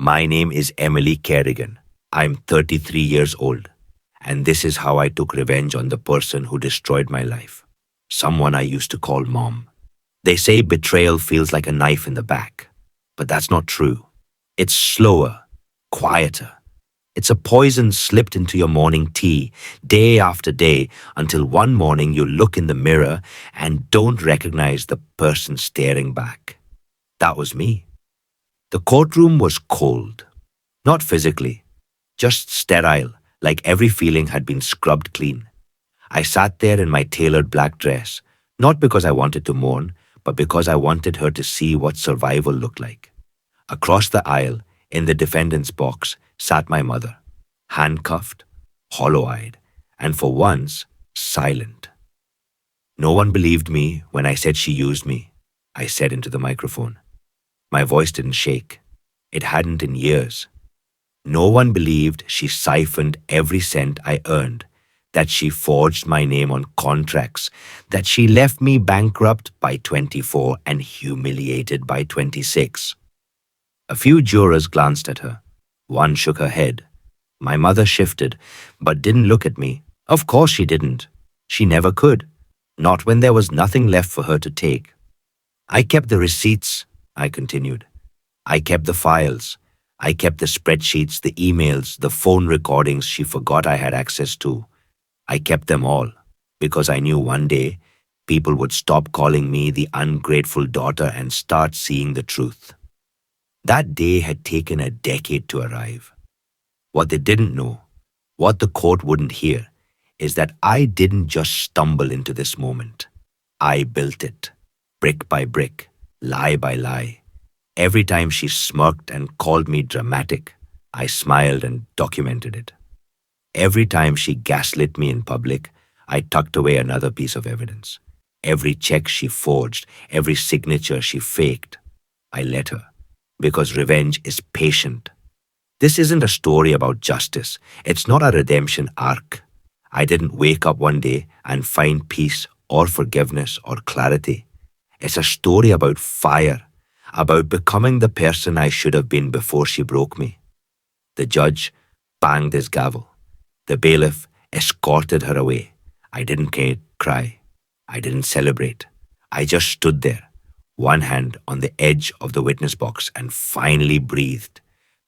My name is Emily Kerrigan. I'm 33 years old, and this is how I took revenge on the person who destroyed my life. Someone I used to call Mom. They say betrayal feels like a knife in the back, but that's not true. It's slower, quieter. It's a poison slipped into your morning tea, day after day, until one morning you look in the mirror and don't recognize the person staring back. That was me. The courtroom was cold. Not physically, just sterile, like every feeling had been scrubbed clean. I sat there in my tailored black dress, not because I wanted to mourn, but because I wanted her to see what survival looked like. Across the aisle, in the defendant's box, sat my mother, handcuffed, hollow-eyed, and for once, silent. No one believed me when I said she used me, I said into the microphone. My voice didn't shake. It hadn't in years. No one believed she siphoned every cent I earned, that she forged my name on contracts, that she left me bankrupt by 24 and humiliated by 26. A few jurors glanced at her. One shook her head. My mother shifted, but didn't look at me. Of course she didn't. She never could. Not when there was nothing left for her to take. I kept the receipts, I continued. I kept the files. I kept the spreadsheets, the emails, the phone recordings she forgot I had access to. I kept them all, because I knew one day people would stop calling me the ungrateful daughter and start seeing the truth. That day had taken a decade to arrive. What they didn't know, what the court wouldn't hear, is that I didn't just stumble into this moment. I built it, brick by brick, lie by lie. Every time she smirked and called me dramatic, I smiled and documented it. Every time she gaslit me in public, I tucked away another piece of evidence. Every check she forged, every signature she faked, I let her. Because revenge is patient. This isn't a story about justice. It's not a redemption arc. I didn't wake up one day and find peace or forgiveness or clarity. It's a story about fire, about becoming the person I should have been before she broke me. The judge banged his gavel. The bailiff escorted her away. I didn't cry. I didn't celebrate. I just stood there, one hand on the edge of the witness box, and finally breathed.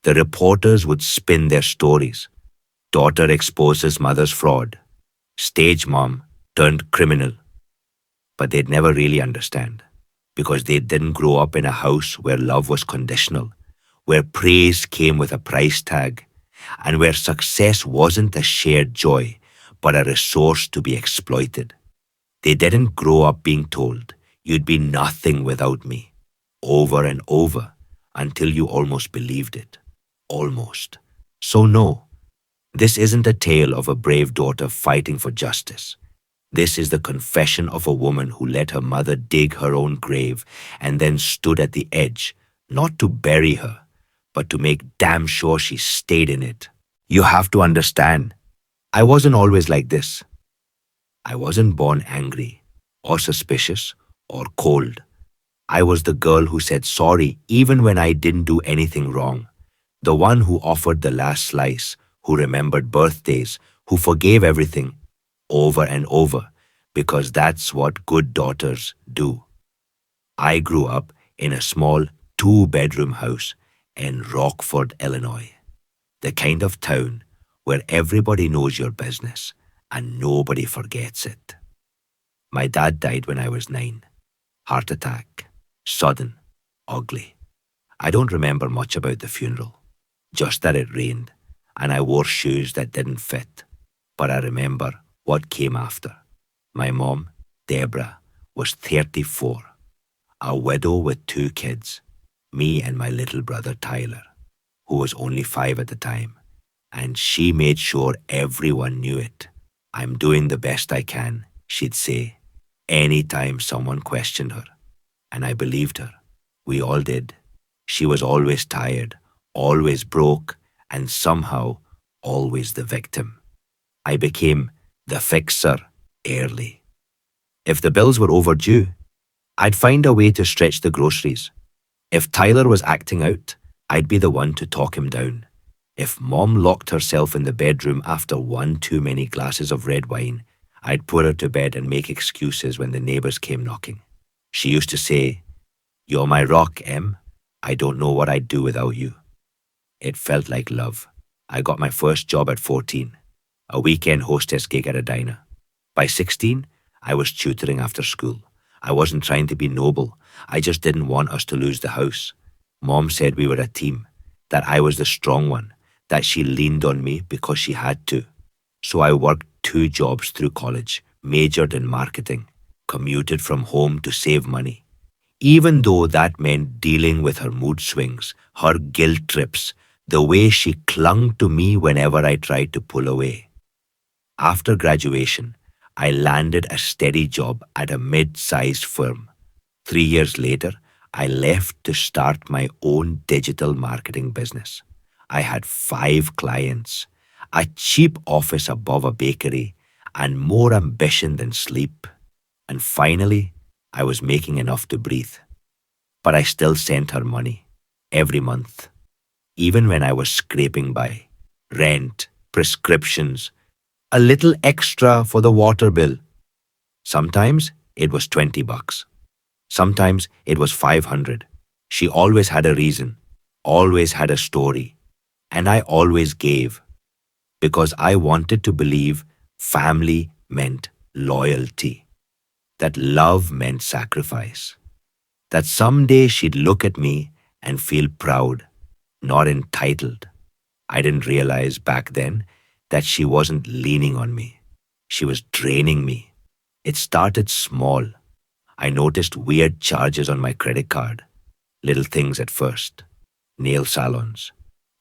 The reporters would spin their stories. Daughter exposes mother's fraud. Stage mom turned criminal. But they'd never really understand, because they didn't grow up in a house where love was conditional, where praise came with a price tag, and where success wasn't a shared joy, but a resource to be exploited. They didn't grow up being told, "You'd be nothing without me," over and over, until you almost believed it. Almost. So no, this isn't a tale of a brave daughter fighting for justice. This is the confession of a woman who let her mother dig her own grave and then stood at the edge, not to bury her, but to make damn sure she stayed in it. You have to understand, I wasn't always like this. I wasn't born angry, or suspicious, or cold. I was the girl who said sorry even when I didn't do anything wrong. The one who offered the last slice, who remembered birthdays, who forgave everything, over and over, because that's what good daughters do. I grew up in a small 2-bedroom house in Rockford, Illinois, the kind of town where everybody knows your business and nobody forgets it. My dad died when I was 9. Heart attack, sudden, ugly. I don't remember much about the funeral, just that it rained and I wore shoes that didn't fit. But I remember what came after. My mom, Deborah, was 34, a widow with 2 kids, me and my little brother Tyler, who was only 5 at the time, and she made sure everyone knew it. "I'm doing the best I can," she'd say, anytime someone questioned her. And I believed her. We all did. She was always tired, always broke, and somehow always the victim. I became the fixer early. If the bills were overdue, I'd find a way to stretch the groceries. If Tyler was acting out, I'd be the one to talk him down. If Mom locked herself in the bedroom after one too many glasses of red wine, I'd put her to bed and make excuses when the neighbors came knocking. She used to say, "You're my rock, Em. I don't know what I'd do without you." It felt like love. I got my first job at 14, a weekend hostess gig at a diner. By 16, I was tutoring after school. I wasn't trying to be noble. I just didn't want us to lose the house. Mom said we were a team, that I was the strong one, that she leaned on me because she had to. So I worked 2 jobs through college, majored in marketing, commuted from home to save money. Even though that meant dealing with her mood swings, her guilt trips, the way she clung to me whenever I tried to pull away. After graduation, I landed a steady job at a mid-sized firm. 3 years later, I left to start my own digital marketing business. I had 5 clients, a cheap office above a bakery, and more ambition than sleep. And finally, I was making enough to breathe. But I still sent her money every month, even when I was scraping by. Rent, prescriptions, a little extra for the water bill. Sometimes it was $20. Sometimes it was 500. She always had a reason, always had a story, and I always gave because I wanted to believe family meant loyalty, that love meant sacrifice, that someday she'd look at me and feel proud, not entitled. I didn't realize back then that she wasn't leaning on me. She was draining me. It started small. I noticed weird charges on my credit card. Little things at first. Nail salons,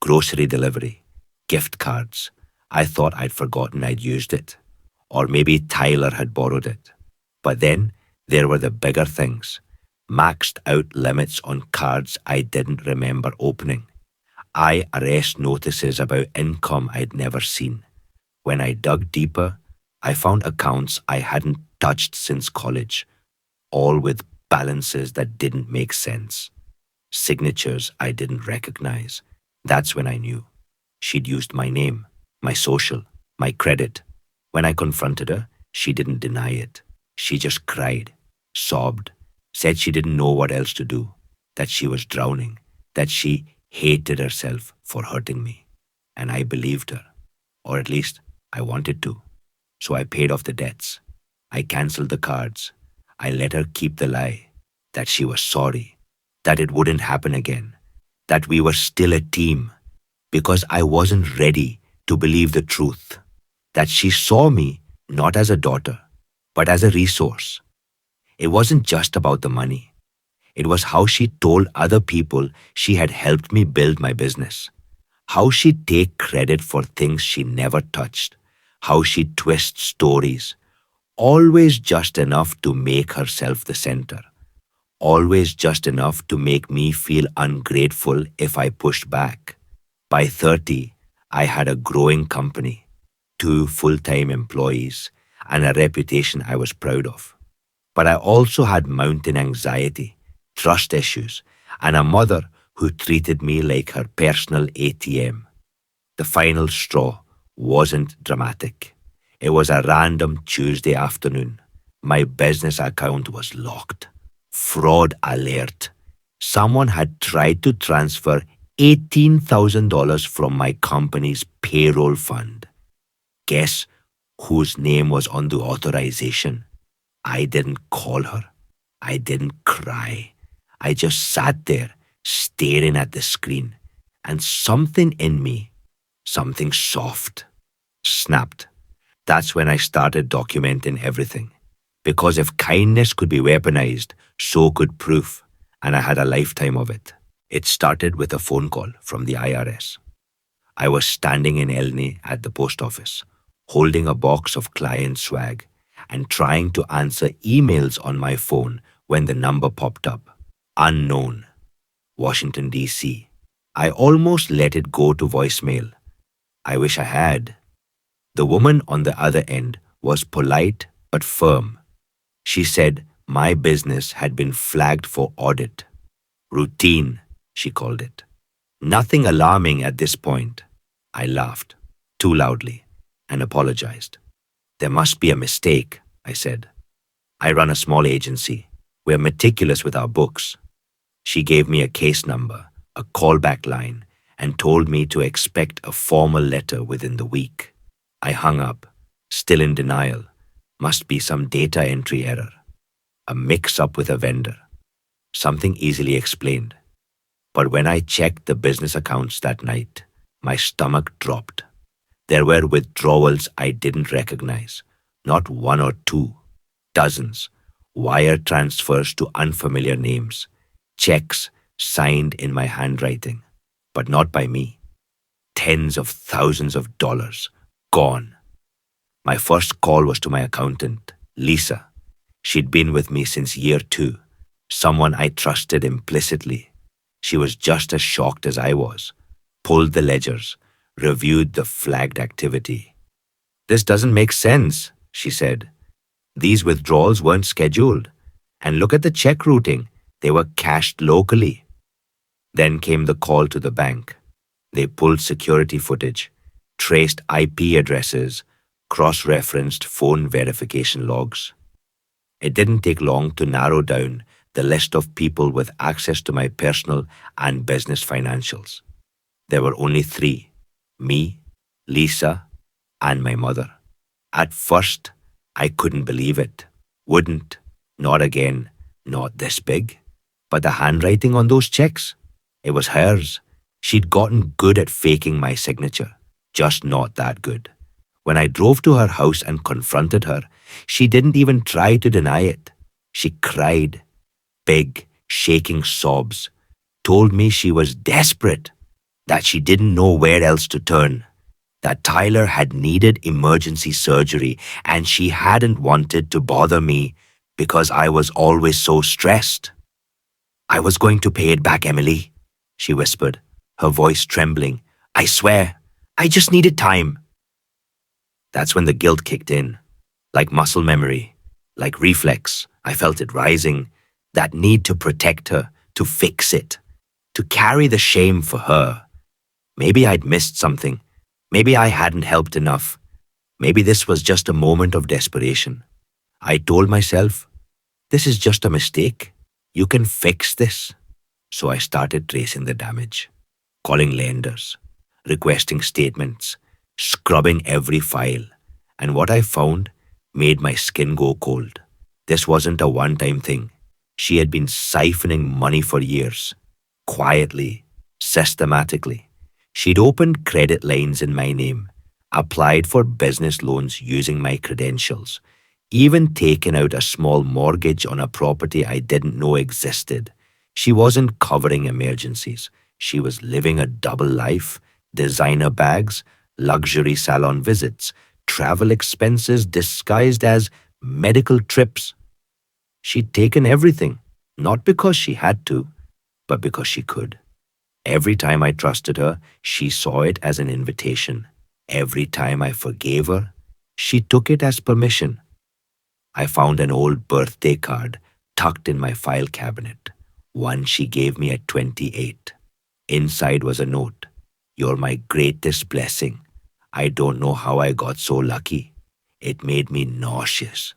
grocery delivery, gift cards. I thought I'd forgotten I'd used it. Or maybe Tyler had borrowed it. But then there were the bigger things. Maxed out limits on cards I didn't remember opening. IRS notices about income I'd never seen. When I dug deeper, I found accounts I hadn't touched since college, all with balances that didn't make sense. Signatures I didn't recognize. That's when I knew. She'd used my name, my social, my credit. When I confronted her, she didn't deny it. She just cried, sobbed, said she didn't know what else to do, that she was drowning, that she hated herself for hurting me. And I believed her, or at least I wanted to. So I paid off the debts. I canceled the cards. I let her keep the lie, that she was sorry, that it wouldn't happen again, that we were still a team, because I wasn't ready to believe the truth, that she saw me not as a daughter, but as a resource. It wasn't just about the money. It was how she told other people she had helped me build my business, how she'd take credit for things she never touched, how she'd twist stories, always just enough to make herself the center, always just enough to make me feel ungrateful if I pushed back. By 30, I had a growing company, 2 full-time employees, and a reputation I was proud of. But I also had mountain anxiety, trust issues, and a mother who treated me like her personal ATM. The final straw wasn't dramatic. It was a random Tuesday afternoon. My business account was locked. Fraud alert. Someone had tried to transfer $18,000 from my company's payroll fund. Guess whose name was on the authorization? I didn't call her. I didn't cry. I just sat there staring at the screen, and something in me, something soft, snapped. That's when I started documenting everything. Because if kindness could be weaponized, so could proof, and I had a lifetime of it. It started with a phone call from the IRS. I was standing in Elney at the post office, holding a box of client swag and trying to answer emails on my phone when the number popped up. Unknown. Washington, D.C. I almost let it go to voicemail. I wish I had. The woman on the other end was polite but firm. She said my business had been flagged for audit. Routine, she called it. Nothing alarming at this point. I laughed, too loudly, and apologized. There must be a mistake, I said. I run a small agency. We're meticulous with our books. She gave me a case number, a callback line, and told me to expect a formal letter within the week. I hung up, still in denial. Must be some data entry error. A mix-up with a vendor. Something easily explained. But when I checked the business accounts that night, my stomach dropped. There were withdrawals I didn't recognize. Not one or two. Dozens. Wire transfers to unfamiliar names. Checks signed in my handwriting. But not by me. Tens of thousands of dollars. Gone. My first call was to my accountant, Lisa. She'd been with me since year 2. Someone I trusted implicitly. She was just as shocked as I was. Pulled the ledgers. Reviewed the flagged activity. "This doesn't make sense," she said. "These withdrawals weren't scheduled. And look at the check routing. They were cashed locally." Then came the call to the bank. They pulled security footage, traced IP addresses, cross-referenced phone verification logs. It didn't take long to narrow down the list of people with access to my personal and business financials. There were only 3. Me, Lisa, and my mother. At first, I couldn't believe it. Wouldn't. Not again. Not this big. But the handwriting on those checks, it was hers. She'd gotten good at faking my signature, just not that good. When I drove to her house and confronted her, she didn't even try to deny it. She cried, big, shaking sobs, told me she was desperate, that she didn't know where else to turn, that Tyler had needed emergency surgery and she hadn't wanted to bother me because I was always so stressed. "I was going to pay it back, Emily," she whispered, her voice trembling. "I swear, I just needed time." That's when the guilt kicked in, like muscle memory, like reflex. I felt it rising, that need to protect her, to fix it, to carry the shame for her. Maybe I'd missed something. Maybe I hadn't helped enough. Maybe this was just a moment of desperation. I told myself, this is just a mistake. You can fix this. So I started tracing the damage, calling lenders, requesting statements, scrubbing every file. And what I found made my skin go cold. This wasn't a one-time thing. She had been siphoning money for years, quietly, systematically. She'd opened credit lines in my name, applied for business loans using my credentials, even taken out a small mortgage on a property I didn't know existed. She wasn't covering emergencies. She was living a double life, designer bags, luxury salon visits, travel expenses disguised as medical trips. She'd taken everything, not because she had to, but because she could. Every time I trusted her, she saw it as an invitation. Every time I forgave her, she took it as permission. I found an old birthday card tucked in my file cabinet, one she gave me at 28. Inside was a note. "You're my greatest blessing. I don't know how I got so lucky." It made me nauseous.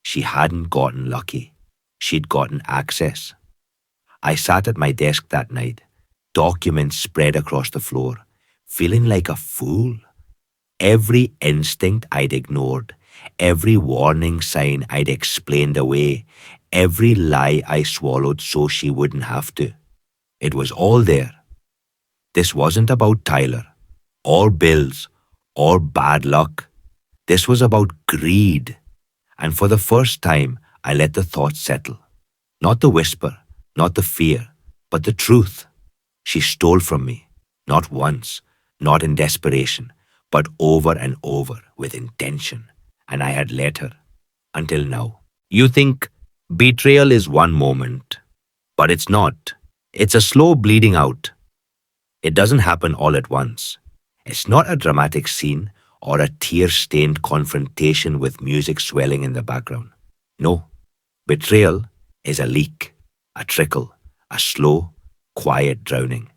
She hadn't gotten lucky. She'd gotten access. I sat at my desk that night, documents spread across the floor, feeling like a fool. Every instinct I'd ignored, every warning sign I'd explained away, every lie I swallowed so she wouldn't have to. It was all there. This wasn't about Tyler, or bills, or bad luck. This was about greed. And for the first time, I let the thought settle. Not the whisper, not the fear, but the truth. She stole from me, not once, not in desperation, but over and over with intention. And I had let her, until now. You think betrayal is one moment, but it's not. It's a slow bleeding out. It doesn't happen all at once. It's not a dramatic scene or a tear-stained confrontation with music swelling in the background. No, betrayal is a leak, a trickle, a slow, quiet drowning.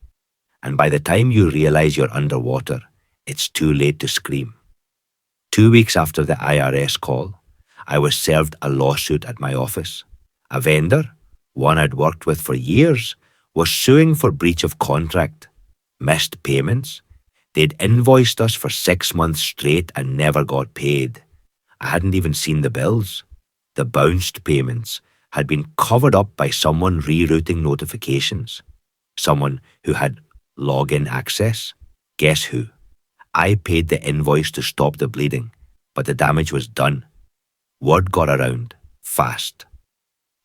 And by the time you realize you're underwater, it's too late to scream. 2 weeks after the IRS call, I was served a lawsuit at my office. A vendor, one I'd worked with for years, was suing for breach of contract, missed payments. They'd invoiced us for 6 months straight and never got paid. I hadn't even seen the bills. The bounced payments had been covered up by someone rerouting notifications. Someone who had login access. Guess who? I paid the invoice to stop the bleeding, but the damage was done. Word got around, fast.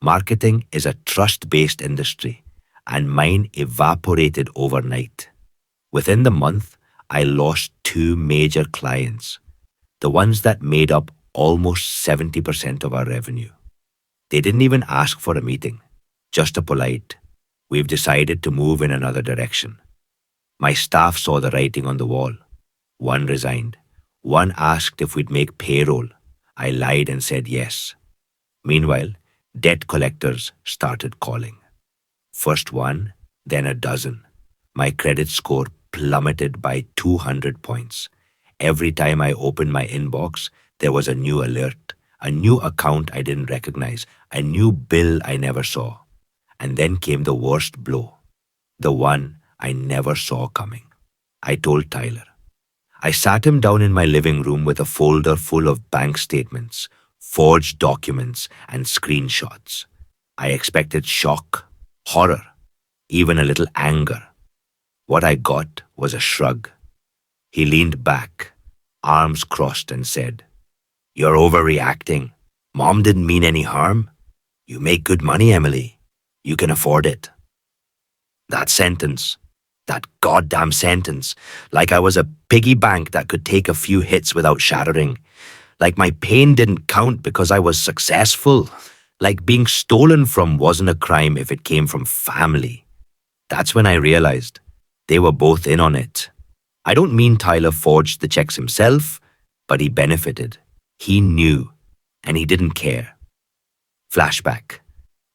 Marketing is a trust-based industry, and mine evaporated overnight. Within the month, I lost 2 major clients, the ones that made up almost 70% of our revenue. They didn't even ask for a meeting, just a polite, "We've decided to move in another direction." My staff saw the writing on the wall. One resigned. One asked if we'd make payroll. I lied and said yes. Meanwhile, debt collectors started calling. First one, then a dozen. My credit score plummeted by 200 points. Every time I opened my inbox, there was a new alert, a new account I didn't recognize, a new bill I never saw. And then came the worst blow, the one I never saw coming. I told Tyler. I sat him down in my living room with a folder full of bank statements, forged documents, and screenshots. I expected shock, horror, even a little anger. What I got was a shrug. He leaned back, arms crossed, and said, "You're overreacting. Mom didn't mean any harm. You make good money, Emily. You can afford it." That sentence, that goddamn sentence, like I was a piggy bank that could take a few hits without shattering. Like my pain didn't count because I was successful. Like being stolen from wasn't a crime if it came from family. That's when I realized they were both in on it. I don't mean Tyler forged the checks himself, but he benefited. He knew, and he didn't care. Flashback.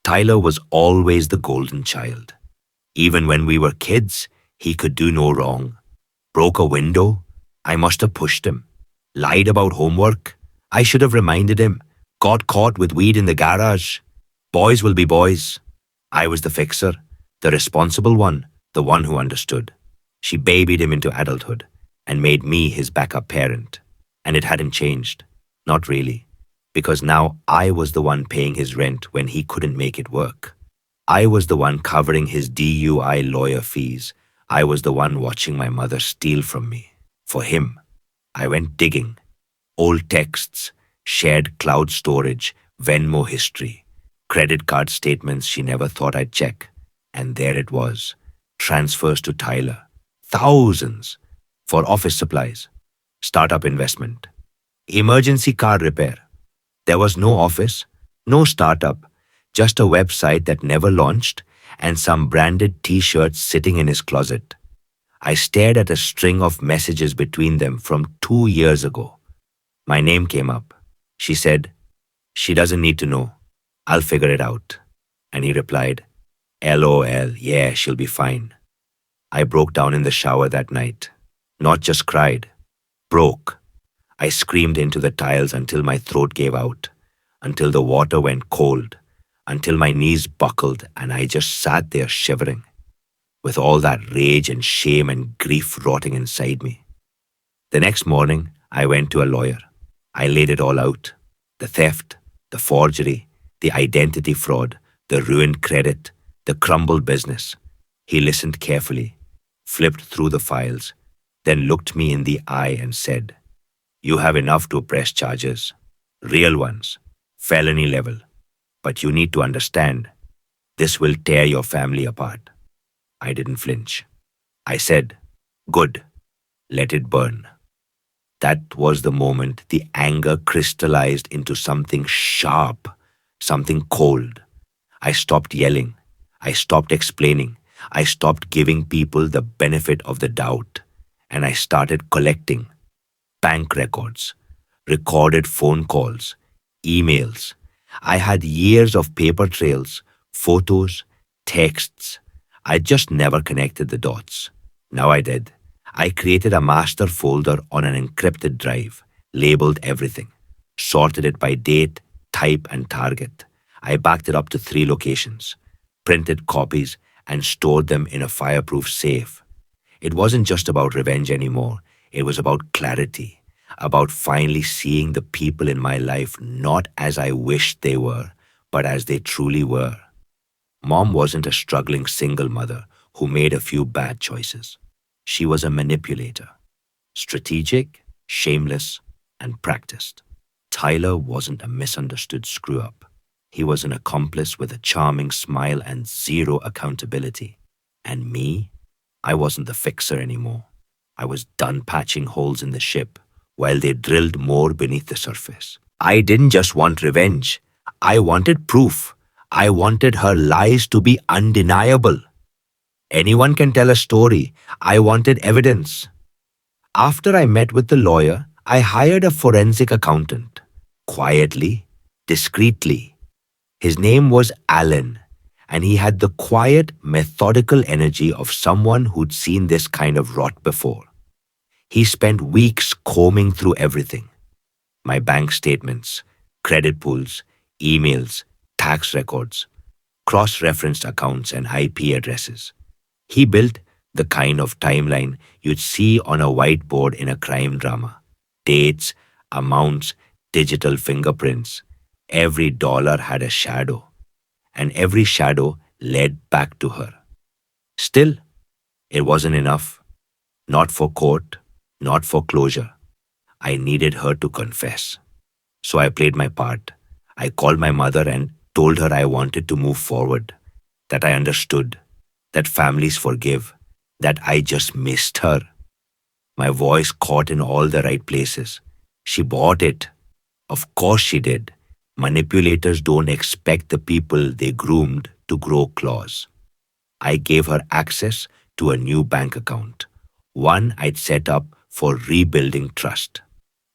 Tyler was always the golden child. Even when we were kids, he could do no wrong. Broke a window? I must have pushed him. Lied about homework? I should have reminded him. Got caught with weed in the garage? Boys will be boys. I was the fixer, the responsible one, the one who understood. She babied him into adulthood and made me his backup parent. And it hadn't changed. Not really. Because now I was the one paying his rent when he couldn't make it work. I was the one covering his DUI lawyer fees. I was the one watching my mother steal from me. For him, I went digging. Old texts, shared cloud storage, Venmo history, credit card statements she never thought I'd check. And there it was. Transfers to Tyler. Thousands. For office supplies. Startup investment. Emergency car repair. There was no office, no startup, just a website that never launched and some branded t-shirts sitting in his closet. I stared at a string of messages between them from 2 years ago. My name came up. She said, "She doesn't need to know. I'll figure it out." And he replied, "LOL, yeah, she'll be fine." I broke down in the shower that night. Not just cried. Broke. I screamed into the tiles until my throat gave out, until the water went cold, until my knees buckled and I just sat there shivering, with all that rage and shame and grief rotting inside me. The next morning, I went to a lawyer. I laid it all out. The theft, the forgery, the identity fraud, the ruined credit, the crumbled business. He listened carefully, flipped through the files, then looked me in the eye and said, "You have enough to press charges, real ones, felony level. But you need to understand, this will tear your family apart." I didn't flinch. I said, "Good, let it burn." That was the moment the anger crystallized into something sharp, something cold. I stopped yelling. I stopped explaining. I stopped giving people the benefit of the doubt. And I started collecting bank records, recorded phone calls, emails. I had years of paper trails, photos, texts. I just never connected the dots. Now I did. I created a master folder on an encrypted drive, labeled everything, sorted it by date, type, and target. I backed it up to 3 locations, printed copies, and stored them in a fireproof safe. It wasn't just about revenge anymore. It was about clarity, about finally seeing the people in my life not as I wished they were, but as they truly were. Mom wasn't a struggling single mother who made a few bad choices. She was a manipulator, strategic, shameless, and practiced. Tyler wasn't a misunderstood screw up. He was an accomplice with a charming smile and zero accountability. And me? I wasn't the fixer anymore. I was done patching holes in the ship while they drilled more beneath the surface. I didn't just want revenge. I wanted proof. I wanted her lies to be undeniable. Anyone can tell a story. I wanted evidence. After I met with the lawyer, I hired a forensic accountant. Quietly, discreetly. His name was Alan, and he had the quiet, methodical energy of someone who'd seen this kind of rot before. He spent weeks combing through everything. My bank statements, credit pools, emails, tax records, cross-referenced accounts and IP addresses. He built the kind of timeline you'd see on a whiteboard in a crime drama. Dates, amounts, digital fingerprints. Every dollar had a shadow, and every shadow led back to her. Still, it wasn't enough. Not for court, not for closure. I needed her to confess. So I played my part. I called my mother and told her I wanted to move forward, that I understood, that families forgive, that I just missed her. My voice caught in all the right places. She bought it. Of course she did. Manipulators don't expect the people they groomed to grow claws. I gave her access to a new bank account, one I'd set up for rebuilding trust.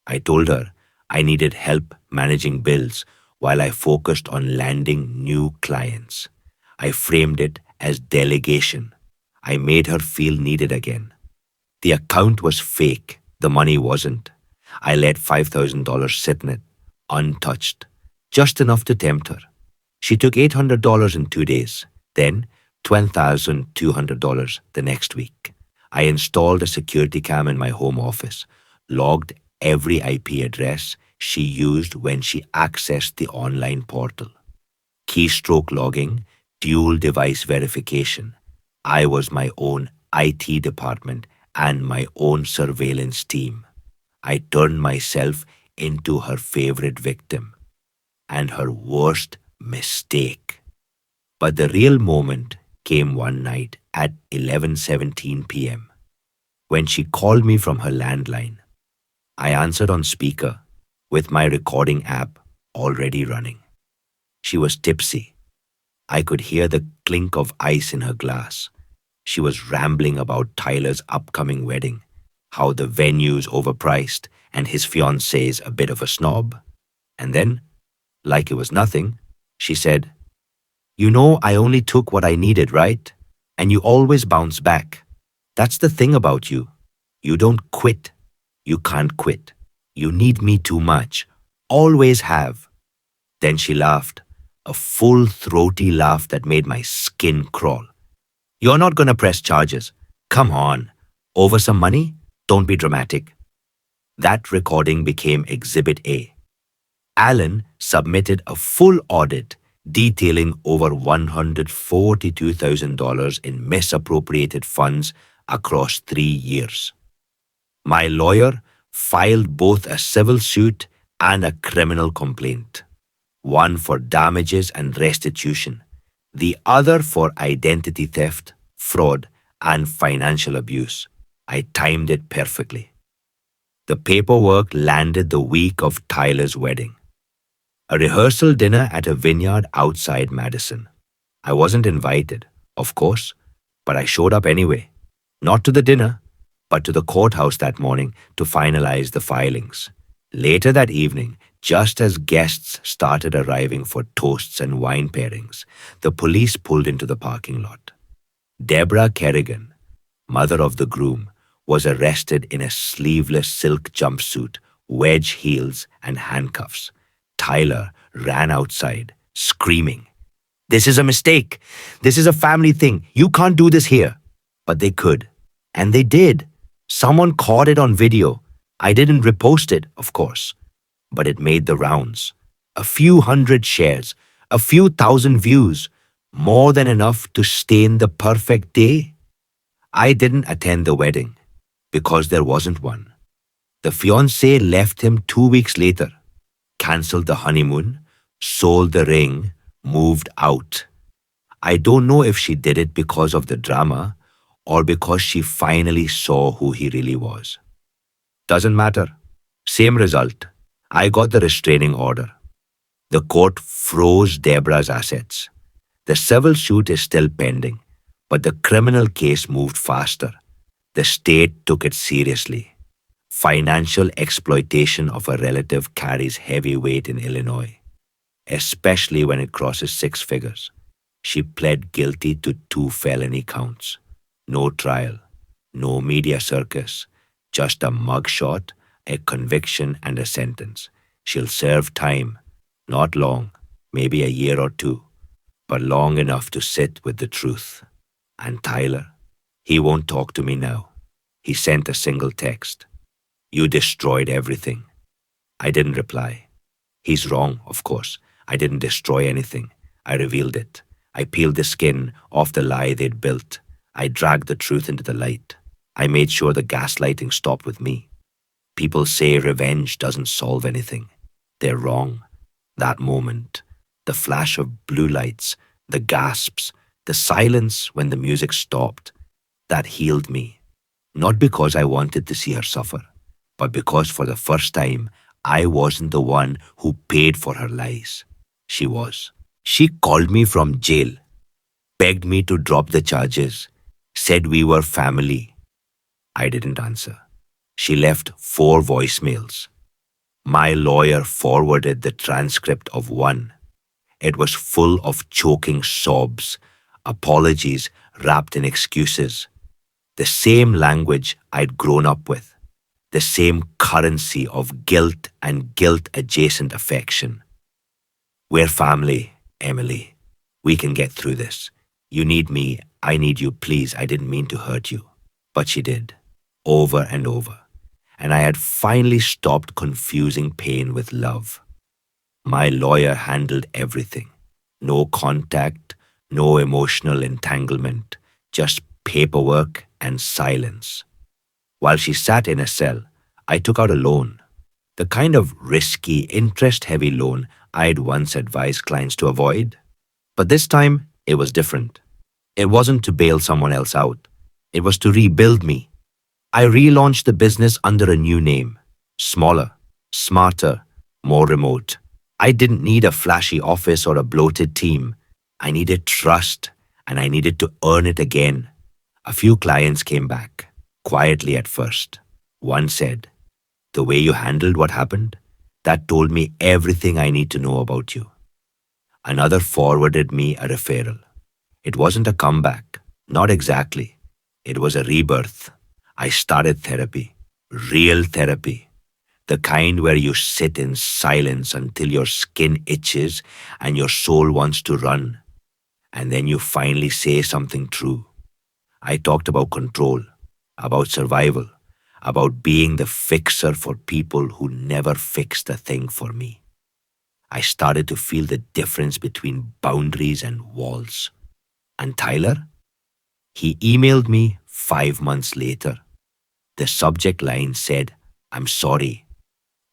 I told her I needed help managing bills while I focused on landing new clients. I framed it as delegation. I made her feel needed again. The account was fake. The money wasn't. I let $5,000 sit in it, untouched, just enough to tempt her. She took $800 in 2 days, then $12,200 the next week. I installed a security cam in my home office, logged every IP address she used when she accessed the online portal. Keystroke logging, dual device verification. I was my own IT department and my own surveillance team. I turned myself into her favorite victim and her worst mistake. But the real moment came one night at 11:17 p.m. when she called me from her landline. I answered on speaker with my recording app already running. She was tipsy. I could hear the clink of ice in her glass. She was rambling about Tyler's upcoming wedding, how the venue's overpriced and his fiancé's a bit of a snob. And then, like it was nothing, she said, "You know I only took what I needed, right? And you always bounce back. That's the thing about you. You don't quit. You can't quit. You need me too much. Always have." Then she laughed, a full throaty laugh that made my skin crawl. "You're not gonna press charges. Come on. Over some money? Don't be dramatic." That recording became Exhibit A. Alan submitted a full audit detailing over $142,000 in misappropriated funds across 3 years. My lawyer filed both a civil suit and a criminal complaint, one for damages and restitution, the other for identity theft, fraud, and financial abuse. I timed it perfectly. The paperwork landed the week of Tyler's wedding. A rehearsal dinner at a vineyard outside Madison. I wasn't invited, of course, but I showed up anyway. Not to the dinner, but to the courthouse that morning to finalize the filings. Later that evening, just as guests started arriving for toasts and wine pairings, the police pulled into the parking lot. Deborah Kerrigan, mother of the groom, was arrested in a sleeveless silk jumpsuit, wedge heels, and handcuffs. Tyler ran outside, screaming, "This is a mistake. This is a family thing. You can't do this here." But they could. And they did. Someone caught it on video. I didn't repost it, of course. But it made the rounds. A few hundred shares, a few thousand views, more than enough to stain the perfect day. I didn't attend the wedding because there wasn't one. The fiancée left him 2 weeks later, cancelled the honeymoon, sold the ring, moved out. I don't know if she did it because of the drama or because she finally saw who he really was. Doesn't matter. Same result. I got the restraining order. The court froze Deborah's assets. The civil suit is still pending, but the criminal case moved faster. The state took it seriously. Financial exploitation of a relative carries heavy weight in Illinois, especially when it crosses 6 figures. She pled guilty to 2 felony counts. No trial, no media circus, just a mugshot, a conviction, and a sentence. She'll serve time, not long, maybe a year or two, but long enough to sit with the truth. And Tyler, he won't talk to me now. He sent a single text. "You destroyed everything." I didn't reply. He's wrong, of course. I didn't destroy anything. I revealed it. I peeled the skin off the lie they'd built. I dragged the truth into the light. I made sure the gaslighting stopped with me. People say revenge doesn't solve anything. They're wrong. That moment, the flash of blue lights, the gasps, the silence when the music stopped, that healed me. Not because I wanted to see her suffer, but because for the first time, I wasn't the one who paid for her lies. She was. She called me from jail, begged me to drop the charges, said we were family. I didn't answer. She left 4 voicemails. My lawyer forwarded the transcript of one. It was full of choking sobs, apologies wrapped in excuses. The same language I'd grown up with. The same currency of guilt and guilt-adjacent affection. "We're family, Emily. We can get through this. You need me, I need you, please. I didn't mean to hurt you." But she did, over and over. And I had finally stopped confusing pain with love. My lawyer handled everything. No contact, no emotional entanglement, just paperwork and silence. While she sat in a cell, I took out a loan. The kind of risky, interest-heavy loan I'd once advised clients to avoid. But this time, it was different. It wasn't to bail someone else out. It was to rebuild me. I relaunched the business under a new name. Smaller, smarter, more remote. I didn't need a flashy office or a bloated team. I needed trust, and I needed to earn it again. A few clients came back, quietly at first. One said, "The way you handled what happened, that told me everything I need to know about you." Another forwarded me a referral. It wasn't a comeback, not exactly. It was a rebirth. I started therapy, real therapy, the kind where you sit in silence until your skin itches and your soul wants to run, and then you finally say something true. I talked about control, about survival, about being the fixer for people who never fixed a thing for me. I started to feel the difference between boundaries and walls. And Tyler? He emailed me 5 months later. The subject line said, "I'm sorry."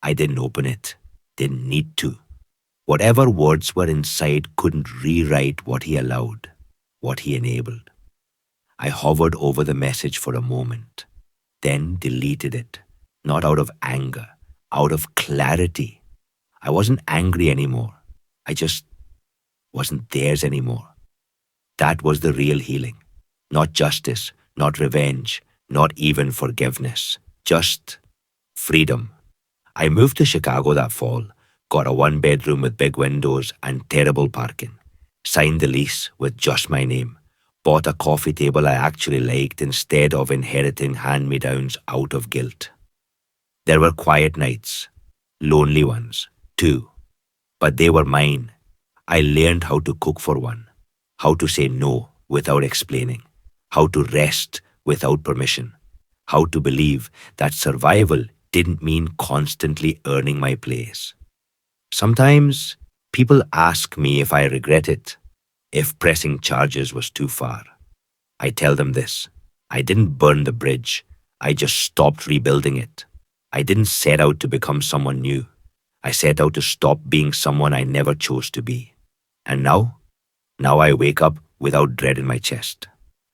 I didn't open it, didn't need to. Whatever words were inside couldn't rewrite what he allowed, what he enabled. I hovered over the message for a moment, then deleted it, not out of anger, out of clarity. I wasn't angry anymore. I just wasn't theirs anymore. That was the real healing. Not justice, not revenge, not even forgiveness. Just freedom. I moved to Chicago that fall, got a 1-bedroom with big windows and terrible parking, signed the lease with just my name, bought a coffee table I actually liked instead of inheriting hand-me-downs out of guilt. There were quiet nights, lonely ones, too, but they were mine. I learned how to cook for one, how to say no without explaining, how to rest without permission, how to believe that survival didn't mean constantly earning my place. Sometimes people ask me if I regret it, if pressing charges was too far. I tell them this: I didn't burn the bridge, I just stopped rebuilding it. I didn't set out to become someone new. I set out to stop being someone I never chose to be. And now I wake up without dread in my chest.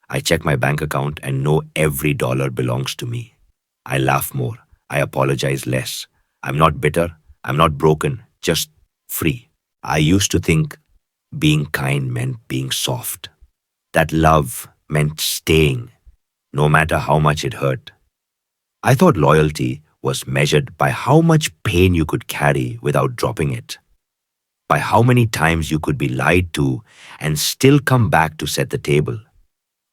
I check my bank account and know every dollar belongs to me. I laugh more. I apologize less. I'm not bitter. I'm not broken. Just free. I used to think being kind meant being soft. That love meant staying, no matter how much it hurt. I thought loyalty was measured by how much pain you could carry without dropping it, by how many times you could be lied to and still come back to set the table,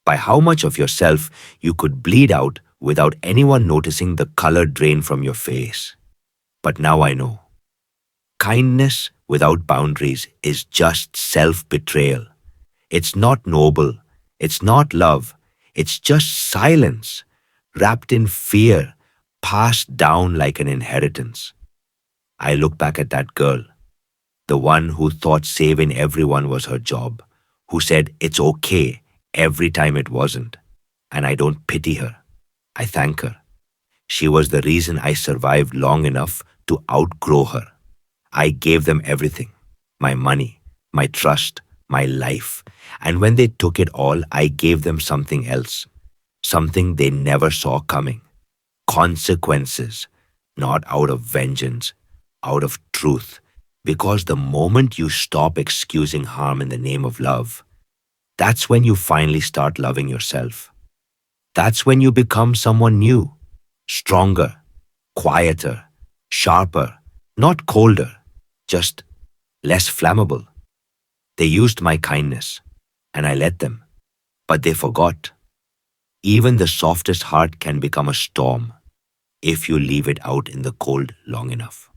by how much of yourself you could bleed out without anyone noticing the color drain from your face. But now I know. Kindness without boundaries is just self-betrayal. It's not noble. It's not love. It's just silence, wrapped in fear, passed down like an inheritance. I look back at that girl, the one who thought saving everyone was her job, who said it's okay every time it wasn't. And I don't pity her. I thank her. She was the reason I survived long enough to outgrow her. I gave them everything: my money, my trust, my life. And when they took it all, I gave them something else, something they never saw coming. Consequences, not out of vengeance, out of truth. Because the moment you stop excusing harm in the name of love, that's when you finally start loving yourself. That's when you become someone new, stronger, quieter, sharper, not colder, just less flammable. They used my kindness, and I let them, but they forgot. Even the softest heart can become a storm if you leave it out in the cold long enough.